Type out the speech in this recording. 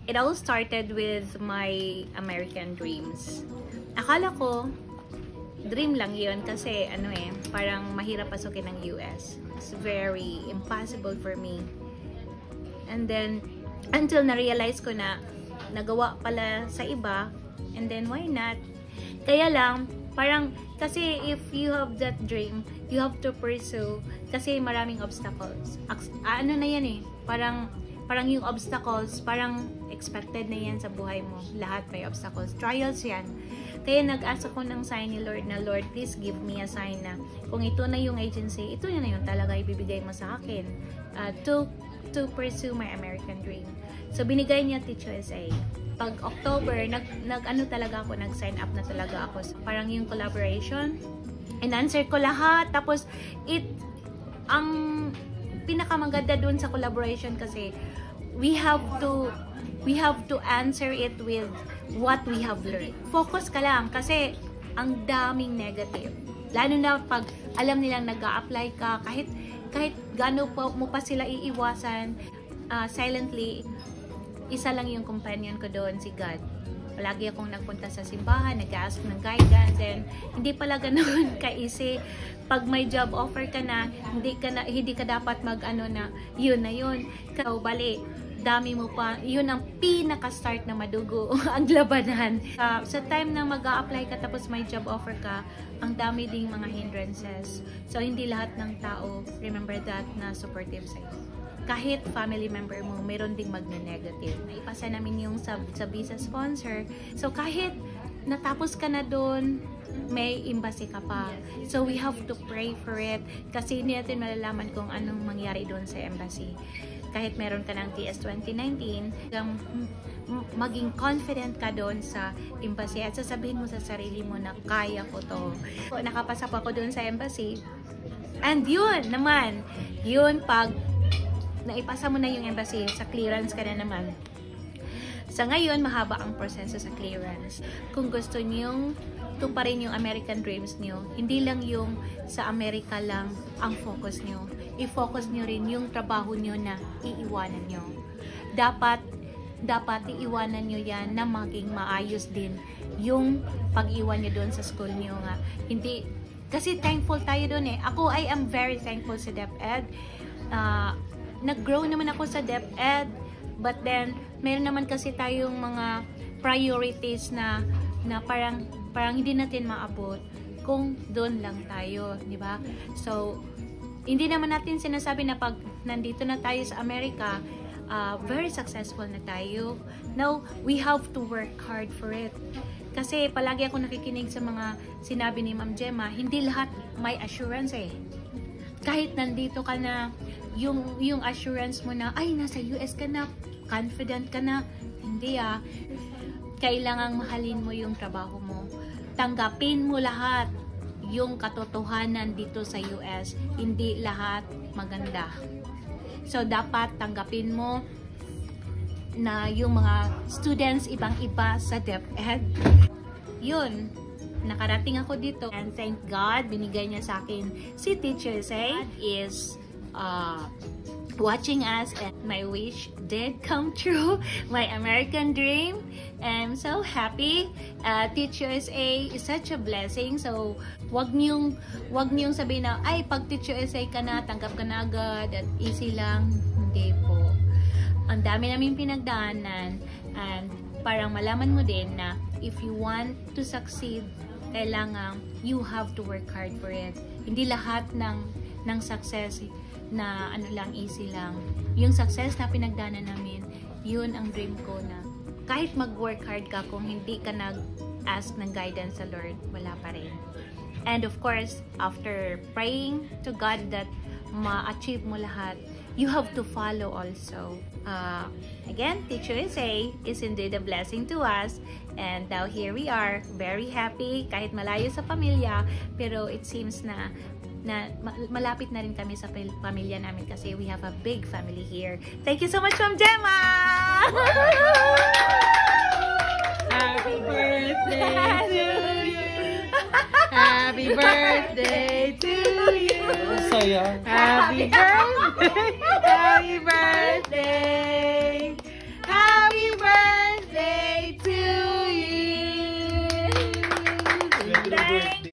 it all started with my American dreams. Akala ko, dream lang yun kasi parang mahirap pasukin ng US. It's very impossible for me. And then, until na-realize ko na nagawa pala sa iba, and then why not? Kaya lang, parang, kasi if you have that dream, you have to pursue, kasi maraming obstacles. Ano na yan eh, parang yung obstacles, parang expected na yan sa buhay mo. Lahat may obstacles. Trials yan. Kaya nag-ask ako ng sign ni Lord na, Lord, please give me a sign na kung ito na yung agency, ito na yung talaga ibibigay mo sa akin to pursue my American dream. So, binigay niya Teach USA. Pag October, talaga ako, nag-sign up na talaga ako. So, parang yung collaboration, in-answer ko lahat. Tapos, ang pinakamaganda dun sa collaboration kasi, we have to answer it with what we have learned. Focus ka lang kasi ang daming negative. Lalo na pag alam nilang nag-a-apply ka, kahit gaano mo pa sila iiwasan, silently, isa lang yung companion ko doon, si God. Palagi akong nagpunta sa simbahan, nag-ask ng guidance, and hindi pala ganoon ka-easy. Pag may job offer ka na, hindi ka dapat yun na yun. Bali, dami mo pa, yun ang pinaka-start na madugo ang labanan. Sa time na mag-a-apply ka tapos may job offer ka, ang dami ding mga hindrances. So, hindi lahat ng tao, remember that, na supportive sa'yo. Kahit family member mo, meron ding magne-negative. Naipasa namin yung sa visa sponsor. So, kahit natapos ka na doon, may embassy ka pa. So, we have to pray for it. Kasi hindi natin malalaman kung anong mangyari doon sa embassy. Kahit meron ka ng TS 2019, maging confident ka doon sa embassy at sasabihin mo sa sarili mo na kaya ko to. So, nakapasa pa ako doon sa embassy. And yun naman, pag naipasa mo na yung embassy, sa clearance ka na naman. Sa ngayon, mahaba ang proseso sa clearance. Kung gusto niyong tuparin yung American dreams niyo, hindi lang yung sa Amerika lang ang focus niyo. I-focus niyo rin yung trabaho niyo na iiwanan niyo. Dapat iiwanan niyo yan na maging maayos din yung pag-iwan niyo doon sa school niyo nga. Hindi, kasi thankful tayo doon eh. Ako, I am very thankful sa DepEd. Nag-grow naman ako sa DepEd, but then meron naman kasi tayong mga priorities na parang hindi natin maabot kung doon lang tayo, di ba? So, hindi naman natin sinasabi na pag nandito na tayo sa Amerika, very successful na tayo. Now, we have to work hard for it. Kasi palagi ako nakikinig sa mga sinabi ni Ma'am Gemma, hindi lahat may assurance eh. Kahit nandito ka na, yung assurance mo na, ay, nasa US ka na, confident ka na, hindi kailangang mahalin mo yung trabaho mo. Tanggapin mo lahat yung katotohanan dito sa US. Hindi lahat maganda. So, dapat tanggapin mo na yung mga students ibang-iba sa DepEd. Yun. Nakarating ako dito. And thank God, binigay niya sa akin si Teach USA. God is watching us, and my wish did come true. My American dream. I'm so happy. Teach USA is such a blessing. So, wag niyong sabihin na, ay, pag Teach USA ka na, tanggap ka na agad, at easy lang. Hindi po. Ang dami namin pinagdaanan, and parang malaman mo din na if you want to succeed, kailangan you have to work hard for it. Hindi lahat ng success na easy lang. Yung success na pinagdaanan namin, yun ang dream ko na kahit mag-work hard ka, kung hindi ka nag-ask ng guidance sa Lord, wala pa rin. And of course, after praying to God that ma-achieve mo lahat, you have to follow also. Again, Teach USA is indeed a blessing to us. And now here we are, very happy, kahit malayo sa pamilya, pero it seems na malapit na rin kami sa pamilya namin kasi we have a big family here. Thank you so much, Ma'am Gemma! Happy birthday to you! Happy birthday to you! Saya. Happy birthday! Happy birthday! Happy birthday! Bye! birthday.